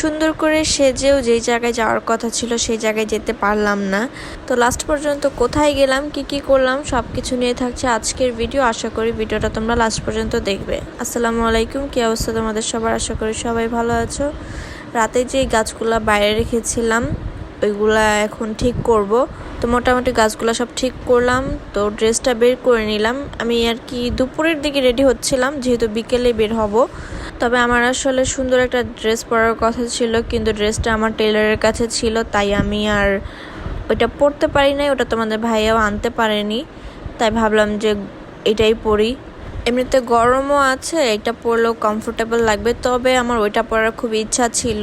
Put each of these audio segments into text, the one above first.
সুন্দর করে সেজেও যেই জায়গায় যাওয়ার কথা ছিল সেই জায়গায় যেতে পারলাম না। তো লাস্ট পর্যন্ত কোথায় গেলাম, কি করলাম সব কিছু নিয়ে থাকছে আজকের ভিডিও। আশা করি ভিডিওটা তোমরা লাস্ট পর্যন্ত দেখবে। আসসালামু আলাইকুম, কি অবস্থা তোমাদের সবার? আশা করি সবাই ভালো আছো। রাতে যে গাছগুলা বাইরে রেখেছিলাম ওইগুলা এখন ঠিক করব। তো মোটামুটি গাছগুলো সব ঠিক করলাম। তো ড্রেসটা বের করে নিলাম। আমি আর কি দুপুরের দিকে রেডি হচ্ছিলাম, যেহেতু বিকেলে বের হব। তবে আমার আসলে সুন্দর একটা ড্রেস পরার কথা ছিল, কিন্তু ড্রেসটা আমার টেলারের কাছে ছিল, তাই আমি আর ওইটা পরতে পারি নাই। ওটা তোমাদের ভাইয়াও আনতে পারেনি, তাই ভাবলাম যে এটাই পরি। এমনিতে গরমও আছে, এটা পরলেও কমফোর্টেবল লাগবে। তবে আমার ওইটা পরার খুব ইচ্ছা ছিল,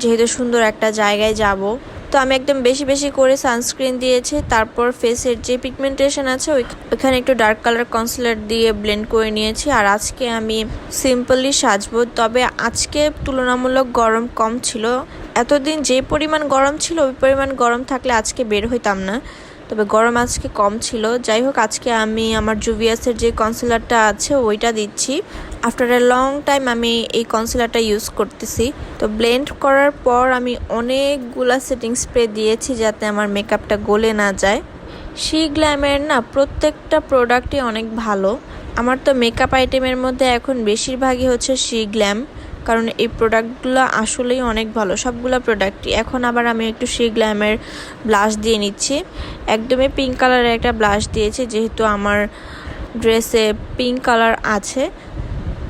যেহেতু সুন্দর একটা জায়গায় যাব। তো আমি একদম বেশি করে সানস্ক্রিন দিয়েছি। তারপর ফেসের যে পিগমেন্টেশন আছে ওইখানে একটু ডার্ক কালার কনসিলার দিয়ে ব্লেন্ড করে নিয়েছি। আর আজকে আমি সিম্পলি সাজবো। তবে আজকে তুলনামূলক গরম কম ছিল। এতদিন যে পরিমাণ গরম ছিল ওই পরিমাণ গরম থাকলে আজকে বের হইতাম না, তবে গরম আজকে কম ছিল। যাই হোক, আজকে আমি আমার জুভিয়াসের যে কনসিলারটা আছে ওইটা দিচ্ছি। আফটার এ লং টাইম আমি এই কনসিলারটা ইউজ করতেছি। তো ব্লেন্ড করার পর আমি অনেকগুলা সেটিং স্প্রে দিয়েছি যাতে আমার মেকআপটা গলে না যায়। শি গ্ল্যামের না প্রত্যেকটা প্রোডাক্টই অনেক ভালো। আমার তো মেকআপ আইটেমের মধ্যে এখন বেশিরভাগই হচ্ছে শি গ্ল্যাম, কারণ এই প্রোডাক্টগুলো আসলেই অনেক ভালো সবগুলো প্রোডাক্টই। এখন আবার আমি একটু শি গ্ল্যামের ব্লাশ দিয়ে নিচ্ছি। একদমই পিঙ্ক কালারের একটা ব্লাশ দিয়েছি, যেহেতু আমার ড্রেসে পিঙ্ক কালার আছে।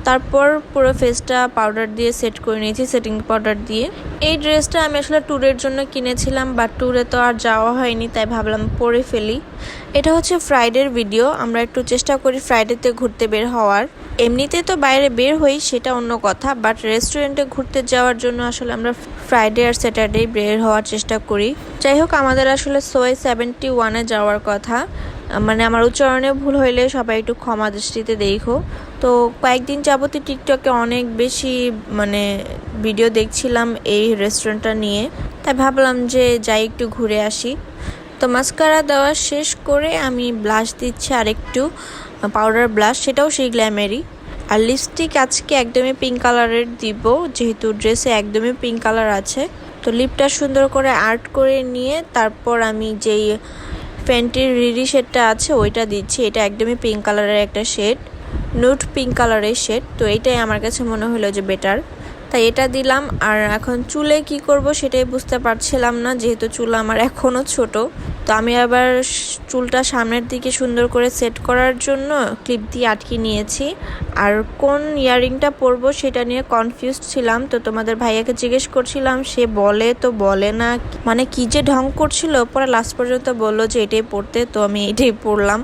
তারপর পুরো ফেসটা পাউডার দিয়ে সেট করে নিয়েছি, সেটিং পাউডার দিয়ে। এই ড্রেসটা আমি আসলে ট্যুরের জন্য কিনেছিলাম, বাট ট্যুরে তো আর যাওয়া হয়নি, তাই ভাবলাম পরে ফেলি। এটা হচ্ছে ফ্রাইডের ভিডিও। আমরা একটু চেষ্টা করি ফ্রাইডেতে ঘুরতে বের হওয়ার। এমনিতে তো বাইরে বের হই, সেটা অন্য কথা, বাট রেস্টুরেন্টে ঘুরতে যাওয়ার জন্য আসলে আমরা ফ্রাইডে আর স্যাটারডে বের হওয়ার চেষ্টা করি। যাই হোক, আমাদের আসলে সোয়ে 71-এ যাওয়ার কথা। মানে আমার উচ্চারণে ভুল হইলে সবাই একটু ক্ষমা দৃষ্টিতে দেখো। তো কয়েকদিন যাবতীয় টিকটকে অনেক বেশি ভিডিও দেখছিলাম এই রেস্টুরেন্টটা নিয়ে, তাই ভাবলাম যে যাই একটু ঘুরে আসি। তো মাস্কারা দেওয়া শেষ করে আমি ব্লাশ দিচ্ছি, আর একটু পাউডার ব্লাশ, সেটাও সেই গ্ল্যামেরই। আর লিপস্টিক আজকে একদমই পিঙ্ক কালারের দিব, যেহেতু ড্রেসে একদমই পিঙ্ক কালার আছে। তো লিপটা সুন্দর করে আর্ট করে নিয়ে তারপর আমি যেই ফ্যান্টির রিরি শেডটা আছে ওইটা দিচ্ছি। এটা একদমই পিঙ্ক কালারের একটা শেড, নুড পিঙ্ক কালারের শেড। তো এইটাই আমার কাছে মনে হলো যে বেটার, তাই এটা দিলাম। আর এখন চুলে কি করব সেটাই বুঝতে পারছিলাম না, যেহেতু চুল আমার এখনও ছোট। তো আমি আবার চুলটা সামনের দিকে সুন্দর করে সেট করার জন্য ক্লিপ দিয়ে আটকে নিয়েছি। আর কোন ইয়ারিংটা পরবো সেটা নিয়ে কনফিউজড ছিলাম। তো তোমাদের ভাইয়াকে জিজ্ঞেস করছিলাম, সে বলে তো বলে না, মানে কি যে ঢং করছিল। পরে লাস্ট পর্যন্ত বললো যে এটাই পরতে, তো আমি এটাই পরলাম।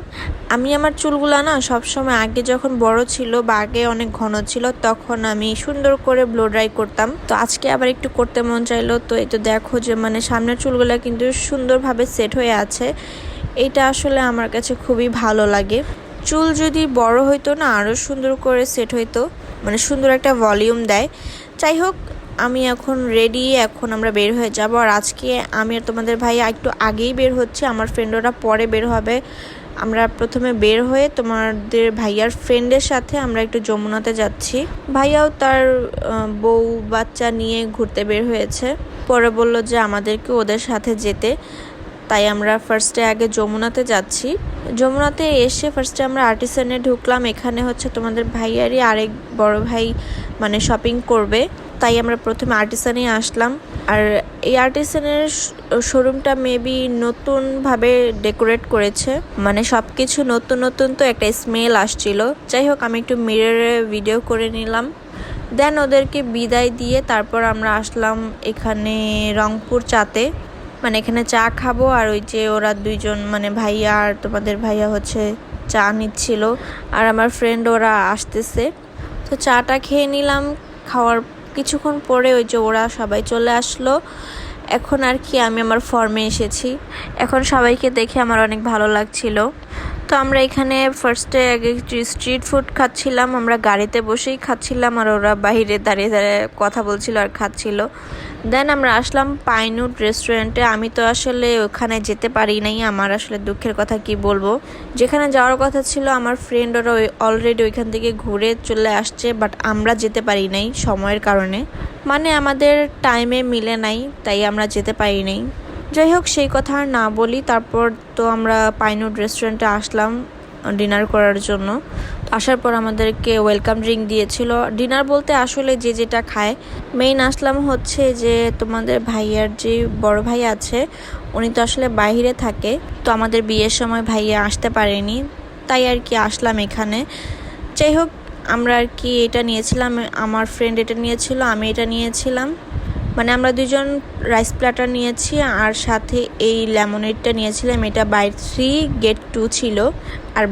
আমি আমার চুলগুলা না সবসময় আগে যখন বড় ছিল বা আগে অনেক ঘন ছিল তখন আমি সুন্দর করে ব্লো ড্রাই করতাম। তো আজকে আবার একটু করতে মন চাইলো। তো এই তো দেখো যে সামনের চুলগুলা কিন্তু সুন্দরভাবে সেট হয়ে আছে। এটা আসলে আমার কাছে খুবই ভালো লাগে। চুল যদি বড় হইতো না আরও সুন্দর করে সেট হইতো, সুন্দর একটা ভলিউম দেয়। যাই হোক, আমি এখন রেডি, এখন আমরা বের হয়ে যাব। আর আজকে আমি আর তোমাদের ভাইয়া একটু আগেই বের হচ্ছে, আমার ফ্রেন্ডরা পরে বের হবে। আমরা প্রথমে বের হয়ে তোমাদের ভাইয়ার ফ্রেন্ডের সাথে আমরা একটু যমুনাতে যাচ্ছি। ভাইয়াও তার বউ বাচ্চা নিয়ে ঘুরতে বের হয়েছে। পরে বলল যে আমাদেরকে ওদের সাথে যেতে, তাই আমরা ফার্স্টে আগে যমুনাতে যাচ্ছি। যমুনাতে এসে ফার্স্টে আমরা আর্টিসানে ঢুকলাম। এখানে হচ্ছে তোমাদের ভাইয়ারই আরেক বড় ভাই শপিং করবে, তাই আমরা প্রথমে আর্টিসানে আসলাম। আর এই আর্টিসানের শোরুমটা মেবি নতুনভাবে ডেকোরেট করেছে, সব কিছু নতুন নতুন, তো একটা স্মেল আসছিল। যাই হোক, আমি একটু মিররে ভিডিও করে নিলাম। দেন ওদেরকে বিদায় দিয়ে তারপর আমরা আসলাম এখানে রংপুর চাতে। এখানে চা খাবো। আর ওই যে ওরা দুইজন ভাইয়া আর তোমাদের ভাইয়া হচ্ছে চা নিচ্ছিল, আর আমার ফ্রেন্ড ওরা আসতেছে। তো চাটা খেয়ে নিলাম। খাওয়ার কিছুক্ষণ পরে ওই যে ওরা সবাই চলে আসলো। এখন আর কি আমি আমার ফর্মে এসেছি। এখন সবাইকে দেখে আমার অনেক ভালো লাগছিল। তো আমরা এখানে ফার্স্টে আগে স্ট্রিট ফুড খাচ্ছিলাম, আমরা গাড়িতে বসেই খাচ্ছিলাম আর ওরা বাইরে দাঁড়িয়ে দাঁড়িয়ে কথা বলছিল আর খাচ্ছিল। দেন আমরা আসলাম পাইনুট রেস্টুরেন্টে। আমি তো আসলে ওখানে যেতে পারি নাই, আমার আসলে দুঃখের কথা কি বলবো। যেখানে যাওয়ার কথা ছিল আমার ফ্রেন্ড ওরা অলরেডি ওইখান থেকে ঘুরে চলে আসছে, বাট আমরা যেতে পারি নাই সময়ের কারণে, মানে আমাদের টাইমে মিলে নাই, তাই আমরা যেতে পারি নাই। যাই হোক, সেই কথা আর না বলি। তারপর তো আমরা পাইনুট রেস্টুরেন্টে আসলাম ডিনার করার জন্য। আসার পর আমাদেরকে ওয়েলকাম ড্রিঙ্ক দিয়েছিল। ডিনার বলতে আসলে যে যেটা খায়, মেইন আসলাম হচ্ছে যে তোমাদের ভাইয়ার যে বড় ভাই আছে উনি তো আসলে বাইরে থাকে, তো আমাদের বিয়ের সময় ভাইয়া আসতে পারেনি, তাই আর কি আসলাম এখানে। যাই হোক, আমরা আর কি এটা নিয়েছিলাম, আমার ফ্রেন্ড এটা নিয়েছিল, আমি এটা নিয়েছিলাম, মানে আমরা দুজন রাইস প্ল্যাটার নিয়েছি আর সাথে এই লেমনেডটা নিয়েছিলাম, এটা বাই 3 গেট 2 ছিল। আর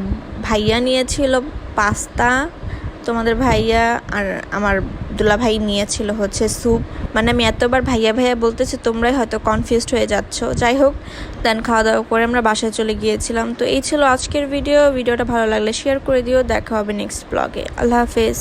ভাইয়া নিয়েছিল পাস্তা, তোমাদের ভাইয়া আর আমার দুলা ভাই নিয়েছিল হচ্ছে স্যুপ। মানে আমি এতবার ভাইয়া ভাইয়া বলতেছি, তোমরাই হয়তো কনফিউজড হয়ে যাচ্ছ। যাই হোক, দেন খাওয়া দাওয়া করে আমরা বাসায় চলে গিয়েছিলাম। তো এই ছিল আজকের ভিডিওটা ভালো লাগলে শেয়ার করে দিও। দেখা হবে নেক্সট ব্লগে। আল্লাহ হাফেজ।